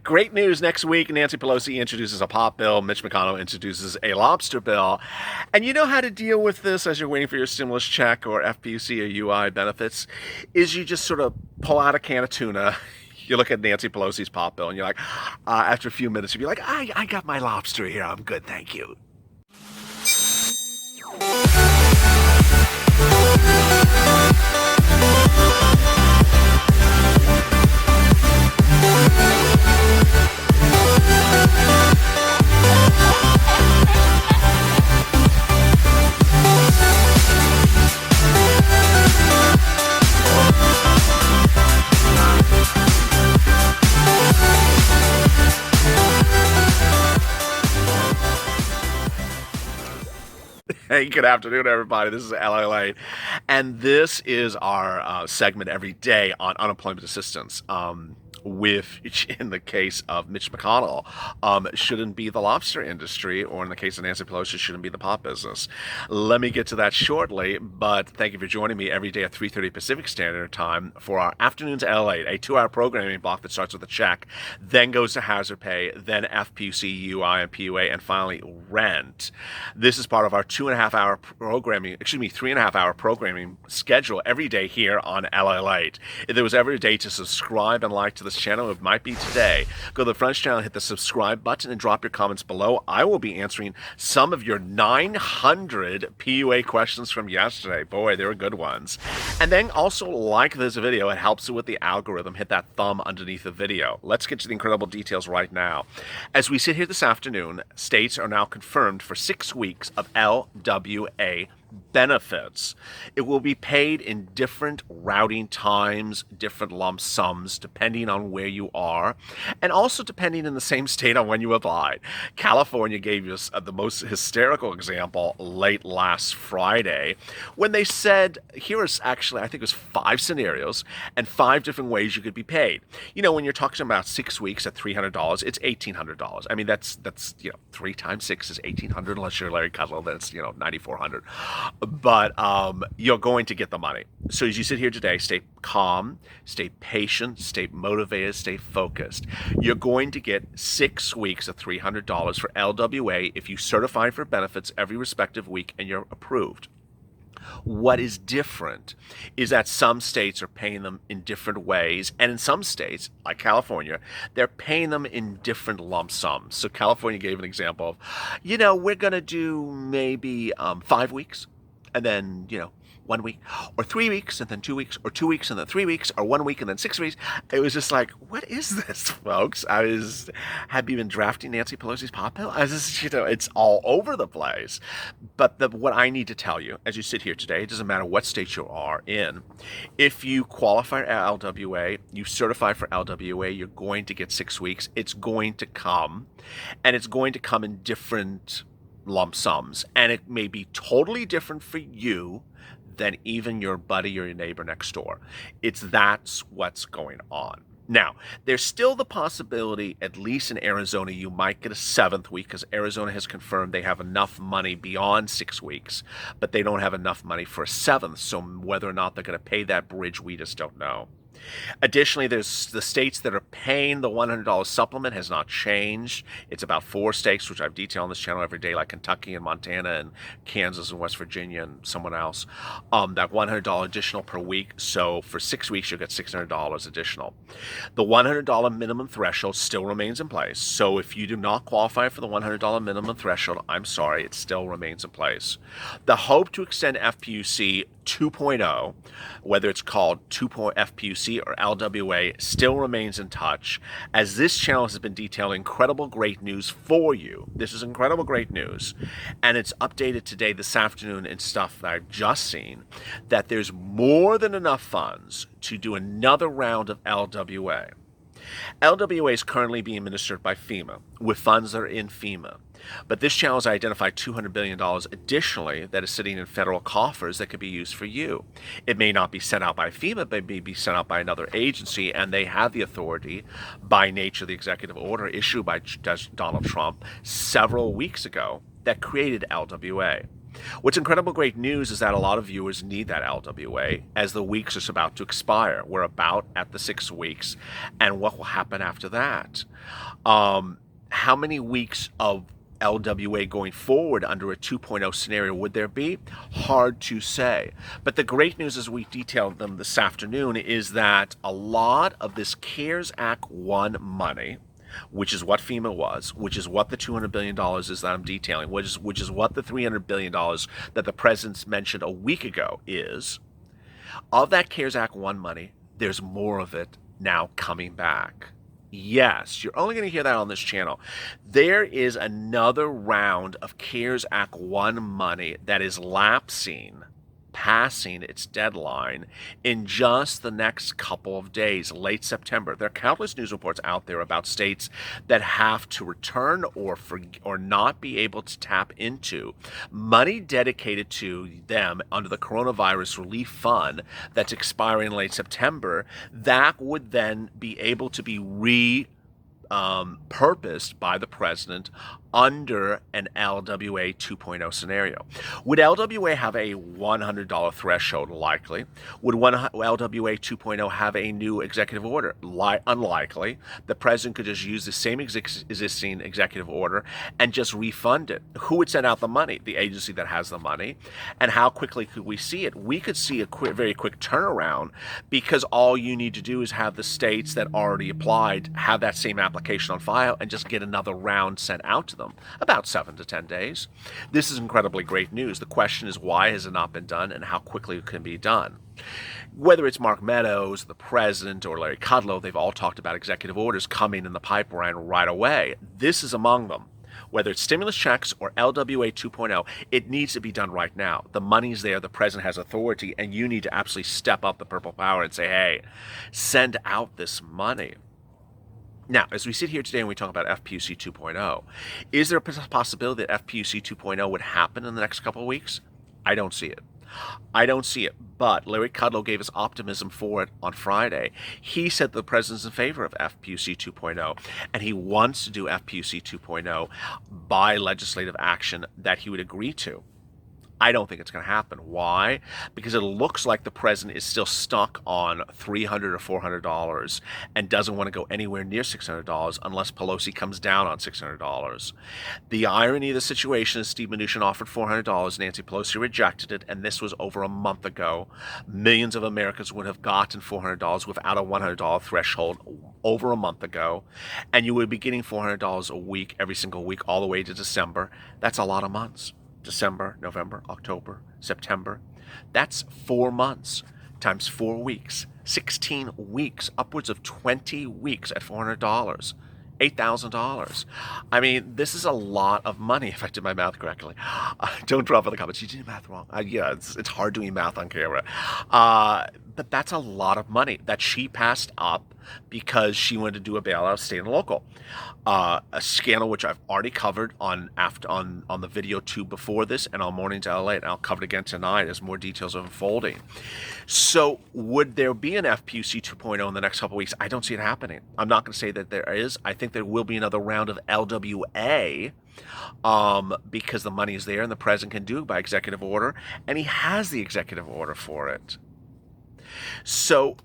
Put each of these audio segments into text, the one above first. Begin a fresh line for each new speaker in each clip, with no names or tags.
Great news next week. Nancy Pelosi introduces a pot bill. Mitch McConnell introduces a lobster bill. And you know how to deal with this as you're waiting for your stimulus check or FPUC or UI benefits is you just sort of pull out a can of tuna. You look at Nancy Pelosi's pot bill and you're like, after a few minutes, you'll be like, I got my lobster here. I'm good. Thank you. Hey, good afternoon, everybody. This is LALATE, and this is our segment every day on unemployment assistance. Which, in the case of Mitch McConnell, shouldn't be the lobster industry, or in the case of Nancy Pelosi, shouldn't be the pot business. Let me get to that shortly, but thank you for joining me every day at 3:30 Pacific Standard Time for our Afternoons LA, a 2-hour programming block that starts with a check, then goes to hazard pay, then FPUC, UI, and PUA, and finally rent. This is part of our 2.5-hour programming, 3.5-hour programming schedule every day here on LALATE. If there was ever a day to subscribe and like to this channel, it might be today. Go to the front channel, hit the subscribe button, and drop your comments below. I will be answering some of your 900 PUA questions from yesterday. Boy, they were good ones. And then also like this video. It helps with the algorithm. Hit that thumb underneath the video. Let's get to the incredible details right now. As we sit here this afternoon, states are now confirmed for 6 weeks of LWA benefits. It will be paid in different routing times, different lump sums, depending on where you are, and also depending in the same state on when you applied. California gave us the most hysterical example late last Friday when they said, here is actually, I think it was 5 scenarios and 5 different ways you could be paid. You know, when you're talking about 6 weeks at $300, it's $1,800. I mean, that's 3 times 6 is $1,800, unless you're Larry Kudlow, then it's, $9,400. But you're going to get the money. So as you sit here today, stay calm, stay patient, stay motivated, stay focused. You're going to get 6 weeks of $300 for LWA if you certify for benefits every respective week and you're approved. What is different is that some states are paying them in different ways, and in some states, like California, they're paying them in different lump sums. So California gave an example of, we're going to do maybe 5 weeks, and then, 1 week, or 3 weeks, and then 2 weeks, or 2 weeks, and then 3 weeks, or 1 week, and then 6 weeks. It was just like, what is this, folks? Have you been drafting Nancy Pelosi's pot bill? It's all over the place. But what I need to tell you, as you sit here today, it doesn't matter what state you are in, if you qualify for LWA, you certify for LWA, you're going to get 6 weeks. It's going to come, and it's going to come in different lump sums, and it may be totally different for you than even your buddy or your neighbor next door. That's what's going on. Now, there's still the possibility, at least in Arizona, you might get a 7th week, because Arizona has confirmed they have enough money beyond 6 weeks, but they don't have enough money for a 7th, so whether or not they're going to pay that bridge, we just don't know. Additionally, there's the states that are paying the $100 supplement has not changed. It's about 4 states, which I've detailed on this channel every day, like Kentucky and Montana and Kansas and West Virginia and someone else. That $100 additional per week. So for 6 weeks, you'll get $600 additional. The $100 minimum threshold still remains in place. So if you do not qualify for the $100 minimum threshold, I'm sorry, it still remains in place. The hope to extend FPUC 2.0, whether it's called 2.0 FPUC or LWA, still remains in touch, as this channel has been detailing incredible great news for you. This is incredible great news, and it's updated today, this afternoon, and stuff that I've just seen, that there's more than enough funds to do another round of LWA. LWA is currently being administered by FEMA, with funds that are in FEMA. But this channel has identified $200 billion additionally that is sitting in federal coffers that could be used for you. It may not be sent out by FEMA, but it may be sent out by another agency, and they have the authority by nature of the executive order issued by Donald Trump several weeks ago that created LWA. What's incredible great news is that a lot of viewers need that LWA as the weeks are about to expire. We're about at the 6 weeks, and what will happen after that? How many weeks of LWA going forward under a 2.0 scenario would there be? Hard to say. But the great news, as we detailed them this afternoon, is that a lot of this CARES Act 1 money, which is what FEMA was, which is what the $200 billion is that I'm detailing, which is what the $300 billion that the president's mentioned a week ago is, of that CARES Act 1 money, there's more of it now coming back. Yes, you're only going to hear that on this channel. There is another round of CARES Act 1 money that is lapsing, passing its deadline in just the next couple of days, late September. There are countless news reports out there about states that have to return or not be able to tap into money dedicated to them under the Coronavirus Relief Fund that's expiring in late September that would then be able to be purposed by the president under an LWA 2.0 scenario. Would LWA have a $100 threshold? Likely. Would LWA 2.0 have a new executive order? Unlikely. The president could just use the same existing executive order and just refund it. Who would send out the money? The agency that has the money. And how quickly could we see it? We could see a very quick turnaround, because all you need to do is have the states that already applied have that same application on file and just get another round sent out to them. About 7 to 10 days. This is incredibly great news. The question is, why has it not been done, and how quickly it can be done? Whether it's Mark Meadows, the president, or Larry Kudlow, they've all talked about executive orders coming in the pipeline right away. This is among them. Whether it's stimulus checks or LWA 2.0, it needs to be done right now. The money's there, the president has authority, and you need to absolutely step up the purple power and say, hey, send out this money. Now, as we sit here today and we talk about FPUC 2.0, is there a possibility that FPUC 2.0 would happen in the next couple of weeks? I don't see it. But Larry Kudlow gave us optimism for it on Friday. He said the president's in favor of FPUC 2.0, and he wants to do FPUC 2.0 by legislative action that he would agree to. I don't think it's going to happen. Why? Because it looks like the president is still stuck on $300 or $400 and doesn't want to go anywhere near $600 unless Pelosi comes down on $600. The irony of the situation is Steve Mnuchin offered $400, Nancy Pelosi rejected it, and this was over a month ago. Millions of Americans would have gotten $400 without a $100 threshold over a month ago, and you would be getting $400 a week every single week all the way to December. That's a lot of months. December, November, October, September. That's 4 months times 4 weeks, 16 weeks, upwards of 20 weeks at $400, $8,000. I mean, this is a lot of money, if I did my math correctly. Don't drop in the comments, you did math wrong. Yeah, it's hard doing math on camera. But that's a lot of money that she passed up because she wanted to do a bailout state and local. A scandal which I've already covered on the video tube before this and on Mornings LA, and I'll cover it again tonight as more details are unfolding. So would there be an FPUC 2.0 in the next couple of weeks? I don't see it happening. I'm not going to say that there is. I think there will be another round of LWA because the money is there and the president can do it by executive order, and he has the executive order for it. So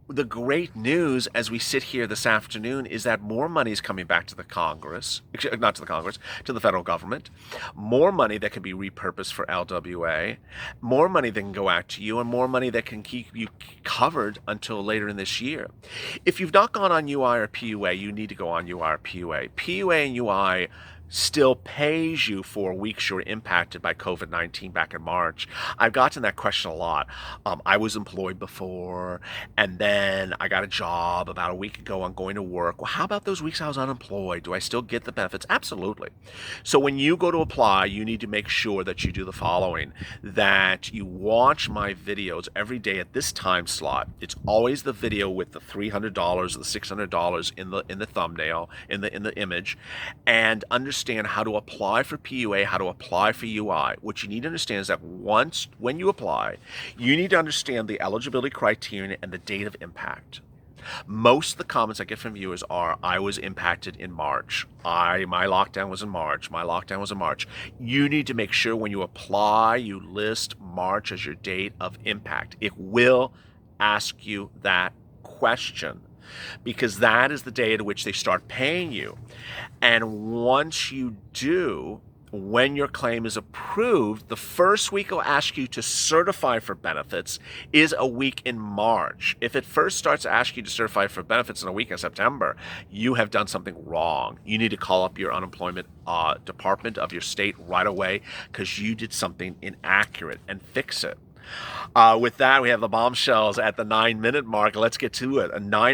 the great news as we sit here this afternoon is that more money is coming back to the Congress, not to the Congress, to the federal government. More money that can be repurposed for LWA, more money that can go out to you, and more money that can keep you covered until later in this year. If you've not gone on UI or PUA, you need to go on UI or PUA. PUA and UI still pays you for weeks you were impacted by COVID-19 back in March. I've gotten that question a lot. I was employed before, and then I got a job about a week ago. I'm going to work. Well, how about those weeks I was unemployed? Do I still get the benefits? Absolutely. So when you go to apply, you need to make sure that you do the following, that you watch my videos every day at this time slot. It's always the video with the $300 or the $600 in the thumbnail, in the image, and understand how to apply for PUA, how to apply for UI. What you need to understand is that when you apply, you need to understand the eligibility criteria and the date of impact. Most of the comments I get from viewers are, I was impacted in March. My lockdown was in March. My lockdown was in March. You need to make sure when you apply, you list March as your date of impact. It will ask you that question because that is the day at which they start paying you. And once you do, when your claim is approved, the first week it'll ask you to certify for benefits is a week in March. If it first starts asking you to certify for benefits in a week in September, you have done something wrong. You need to call up your unemployment department of your state right away because you did something inaccurate and fix it. With that, we have the bombshells at the 9-minute mark. Let's get to it.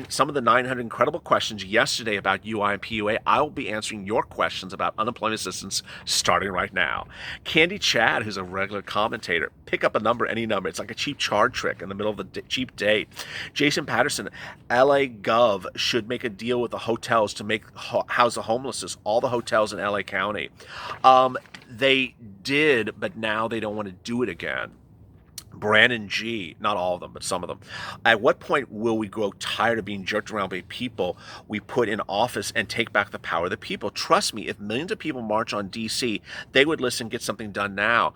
Some of the 900 incredible questions yesterday about UI and PUA. I will be answering your questions about unemployment assistance starting right now. Candy Chad, who's a regular commentator, pick up a number, any number. It's like a cheap card trick in the middle of the cheap date. Jason Patterson, LA Gov should make a deal with the hotels to house the homeless. All the hotels in LA County. They did, but now they don't want to do it again. Brandon G, not all of them, but some of them. At what point will we grow tired of being jerked around by people we put in office and take back the power of the people? Trust me, if millions of people march on DC, they would listen, get something done now.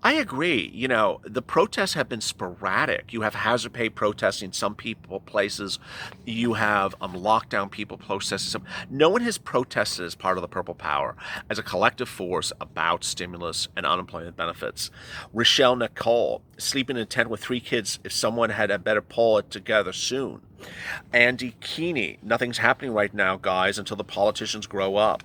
I agree. You know, the protests have been sporadic. You have hazard pay protesting some places. You have lockdown people protesting. No one has protested as part of the Purple Power as a collective force about stimulus and unemployment benefits. Rochelle Nicole, sleeping in a tent with 3 kids, if someone had a better pull it together soon. Andy Keeney, nothing's happening right now, guys, until the politicians grow up.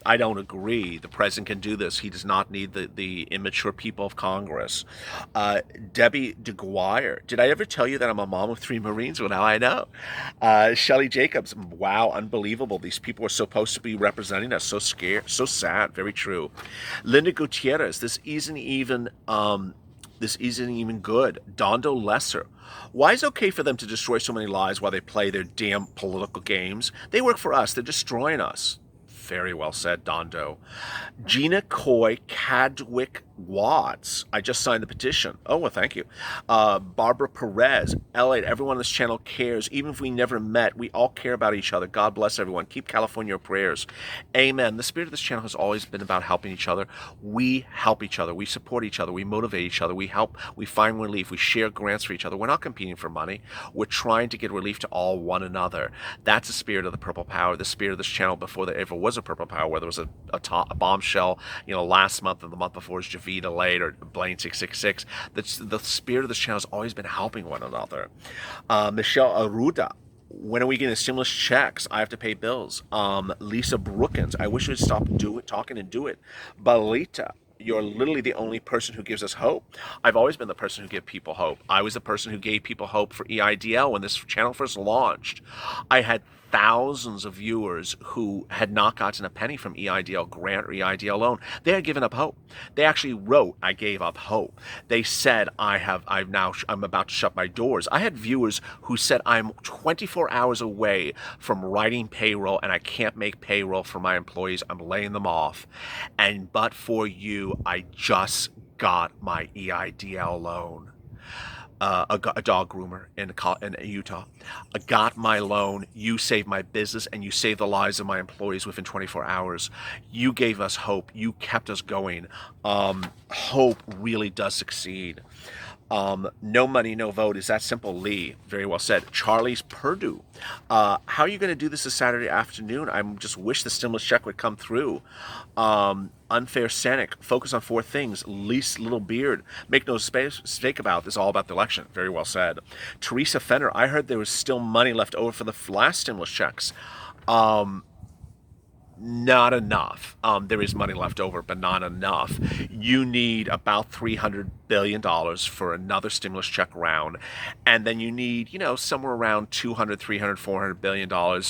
I don't agree. The president can do this. He does not need the immature people of Congress. Debbie DeGuire, did I ever tell you that I'm a mom of 3 Marines? Well, now I know. Shelly Jacobs, wow, unbelievable. These people are supposed to be representing us. So scared, so sad. Very true. Linda Gutierrez, this isn't even good. Dondo Lesser. Why is it okay for them to destroy so many lives while they play their damn political games? They work for us. They're destroying us. Very well said, Dondo. Gina Coy Cadwick Watts. I just signed the petition. Oh, well, thank you. Barbara Perez. LA, everyone on this channel cares. Even if we never met, we all care about each other. God bless everyone. Keep California prayers. Amen. The spirit of this channel has always been about helping each other. We help each other. We support each other. We motivate each other. We help. We find relief. We share grants for each other. We're not competing for money. We're trying to get relief to all one another. That's the spirit of the Purple Power, the spirit of this channel before there ever was a Purple Power, whether it was a bombshell, last month and the month before is Javita Late or Blaine 666. The spirit of this channel has always been helping one another. Michelle Aruda, when are we getting stimulus checks? I have to pay bills. Lisa Brookins, I wish we'd stop talking and do it. Balita, you're literally the only person who gives us hope. I've always been the person who gave people hope. I was the person who gave people hope for EIDL when this channel first launched. I had thousands of viewers who had not gotten a penny from EIDL grant or EIDL loan. They had given up hope. They actually wrote, I gave up hope. They said, I'm about to shut my doors. I had viewers who said, I'm 24 hours away from writing payroll and I can't make payroll for my employees. I'm laying them off. But for you, I just got my EIDL loan. A dog groomer in Utah. I got my loan. You saved my business and you saved the lives of my employees within 24 hours. You gave us hope. You kept us going. Hope really does succeed. No money, no vote. Is that simple? Lee, very well said. Charlie's Purdue. How are you going to do this Saturday afternoon? I just wish the stimulus check would come through. Unfair Sanic, focus on 4 things. Least little beard. Make no mistake about this, all about the election. Very well said. Teresa Fenner, I heard there was still money left over for the last stimulus checks. Not enough. There is money left over, but not enough. You need about $300 billion for another stimulus check round. And then you need, somewhere around $200, $300, $400 billion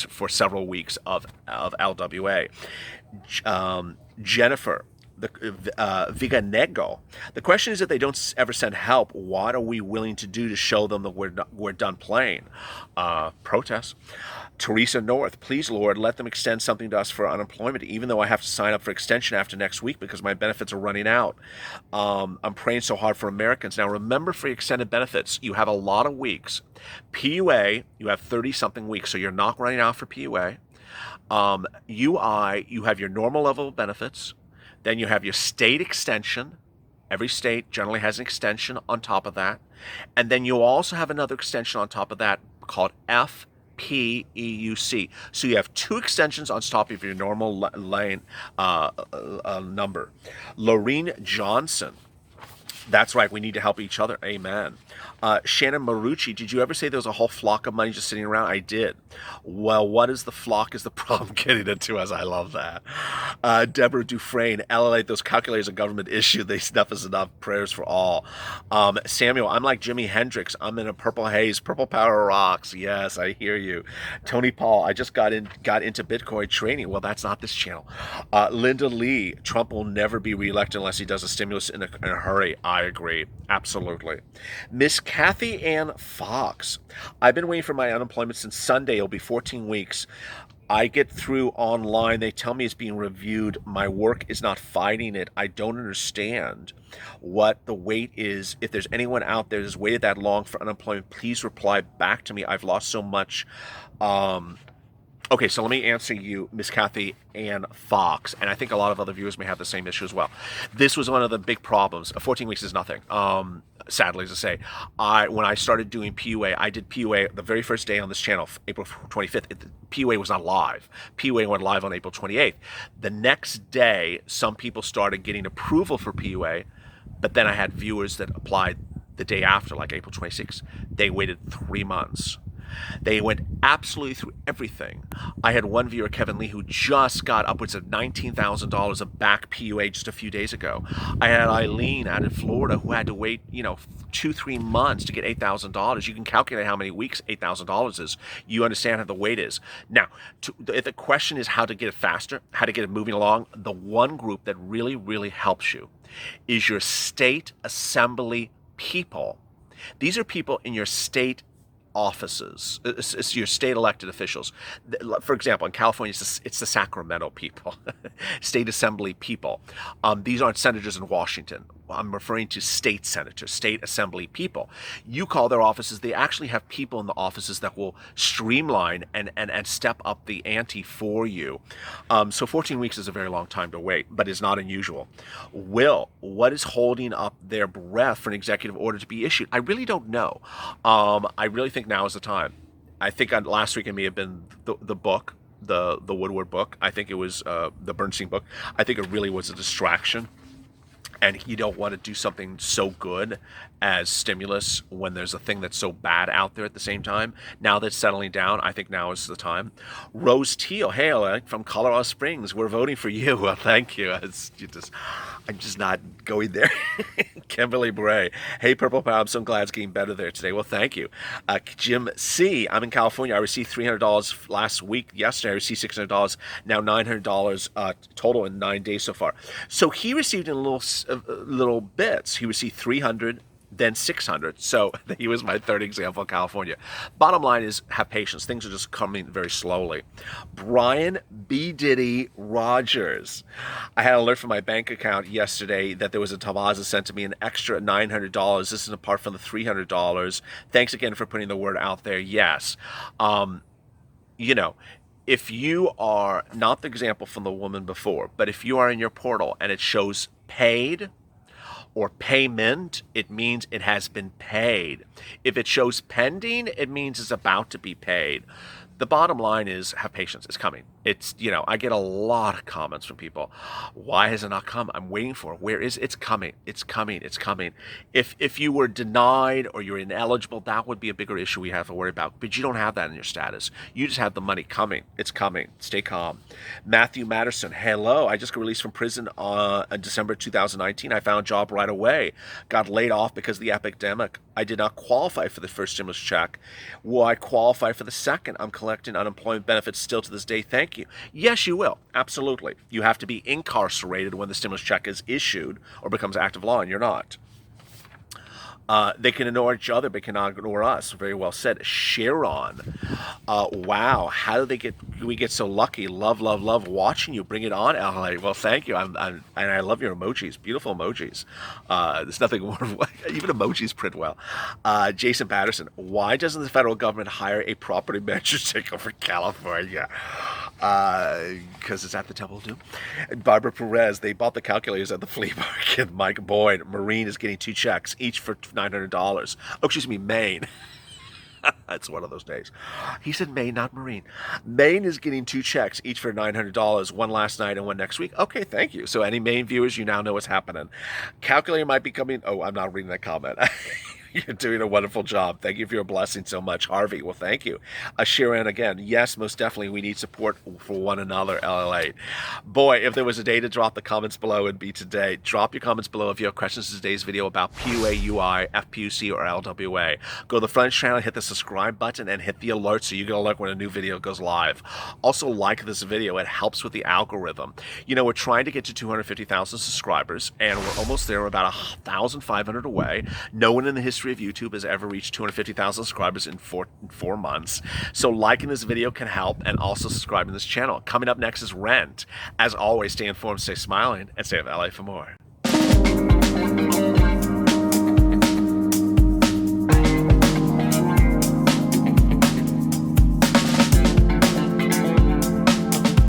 for several weeks of LWA. Jennifer, Viganego. The question is, if they don't ever send help, what are we willing to do to show them that we're done playing? Protest. Teresa North, please, Lord, let them extend something to us for unemployment, even though I have to sign up for extension after next week because my benefits are running out. I'm praying so hard for Americans. Now, remember, for extended benefits, you have a lot of weeks. PUA, you have 30-something weeks, so you're not running out for PUA. UI, you have your normal level of benefits. Then you have your state extension. Every state generally has an extension on top of that. And then you also have another extension on top of that called FPEUC. So you have two extensions on top of your normal lane number. Lorene Johnson. That's right. We need to help each other. Amen. Shannon Marucci, did you ever say there was a whole flock of money just sitting around? I did. Well, what is the flock is the problem getting it to us. I love that. Deborah Dufresne, LLA, those calculators are government issue. They snuff us enough. Prayers for all. Samuel, I'm like Jimi Hendrix. I'm in a purple haze. Purple power rocks. Yes, I hear you. Tony Paul, I just got into Bitcoin trading. Well, that's not this channel. Linda Lee, Trump will never be reelected unless he does a stimulus in a hurry. I agree. Absolutely. Miss Kathy Ann Fox. I've been waiting for my unemployment since Sunday. It'll be 14 weeks. I get through online. They tell me it's being reviewed. My work is not fighting it. I don't understand what the wait is. If there's anyone out there that's waited that long for unemployment, please reply back to me. I've lost so much. Okay, so let me answer you, Miss Kathy Ann Fox, and I think a lot of other viewers may have the same issue as well. This was one of the big problems. 14 weeks is nothing, sadly to say. When I started doing PUA, I did PUA the very first day on this channel, April 25th. PUA was not live. PUA went live on April 28th. The next day, some people started getting approval for PUA, but then I had viewers that applied the day after, like April 26th. They waited 3 months. They went absolutely through everything. I had one viewer, Kevin Lee, who just got upwards of $19,000 of back PUA just a few days ago. I had Eileen out in Florida who had to wait, 2-3 months to get $8,000. You can calculate how many weeks $8,000 is. You understand how the wait is. Now, if the question is how to get it faster, how to get it moving along, the one group that really, really helps you is your state assembly people. These are people in your state offices. It's your state elected officials. For example, in California, it's the Sacramento people, state assembly people. These aren't senators in Washington. I'm referring to state senators, state assembly people. You call their offices. They actually have people in the offices that will streamline and step up the ante for you. So 14 weeks is a very long time to wait, but it's not unusual. What is holding up their breath for an executive order to be issued? I really don't know. I really think now is the time. I think last week it may have been the book, the Woodward book. I think it was the Bernstein book. I think it really was a distraction. And you don't want to do something so good as stimulus when there's a thing that's so bad out there at the same time. Now that's settling down, I think now is the time. Rose Teal, hey, from Colorado Springs, we're voting for you. Well, thank you. I'm just not going there. Kimberly Bray, hey, Purple Power, I'm so glad it's getting better there today. Well, thank you. Jim C, I'm in California. I received $300 last week. Yesterday, I received $600. Now $900 total in 9 days so far. So he received in little bits. He received $300, then $600. So he was my third example in California. Bottom line is, have patience. Things are just coming very slowly. Brian B. Diddy Rogers. I had an alert from my bank account yesterday that there was a Tavaza sent to me an extra $900. This is apart from the $300. Thanks again for putting the word out there. Yes. If you are not the example from the woman before, but if you are in your portal and it shows paid or payment, it means it has been paid. If it shows pending, it means it's about to be paid. The bottom line is, have patience. It's coming. I get a lot of comments from people. Why has it not come? I'm waiting for it. Where is it? It's coming. It's coming. It's coming. If you were denied or you're ineligible, that would be a bigger issue we have to worry about. But you don't have that in your status. You just have the money coming. It's coming. Stay calm. Matthew Matterson, hello. I just got released from prison in December 2019. I found a job right away. Got laid off because of the epidemic. I did not qualify for the first stimulus check. Will I qualify for the second? I'm collecting unemployment benefits still to this day. Thank you. Yes, you will. Absolutely. You have to be incarcerated when the stimulus check is issued or becomes active law, and you're not. They can ignore each other, but cannot ignore us. Very well said. Sharon. Wow, how did we get so lucky? Love, love, love watching you. Bring it on, LA. Well, thank you. And I love your emojis. Beautiful emojis. There's nothing more. Even emojis print well. Jason Patterson. Why doesn't the federal government hire a property manager to take over California? Because it's at the Temple of Doom. Barbara Perez. They bought the calculators at the flea market. Mike Boyd. Marine is getting 2 checks, each for $900. Oh, excuse me, Maine. It's one of those days. He said Maine, not Marine. Maine is getting 2 checks, each for $900, one last night and one next week. Okay, thank you. So any Maine viewers, you now know what's happening. Calculator might be coming. Oh, I'm not reading that comment. You're doing a wonderful job. Thank you for your blessing so much, Harvey. Well, thank you. Sharon, again, yes, most definitely, we need support for one another, LLA. Boy, if there was a day to drop the comments below, it'd be today. Drop your comments below if you have questions to today's video about PUA, UI, FPUC, or LWA. Go to the front channel, hit the subscribe button, and hit the alert so you get an alert when a new video goes live. Also, like this video. It helps with the algorithm. You know, we're trying to get to 250,000 subscribers, and we're almost there. We're about 1,500 away. No one in the history of YouTube has ever reached 250,000 subscribers in four months. So liking this video can help, and also subscribing to this channel. Coming up next is Rent. As always, stay informed, stay smiling, and stay with LA for more.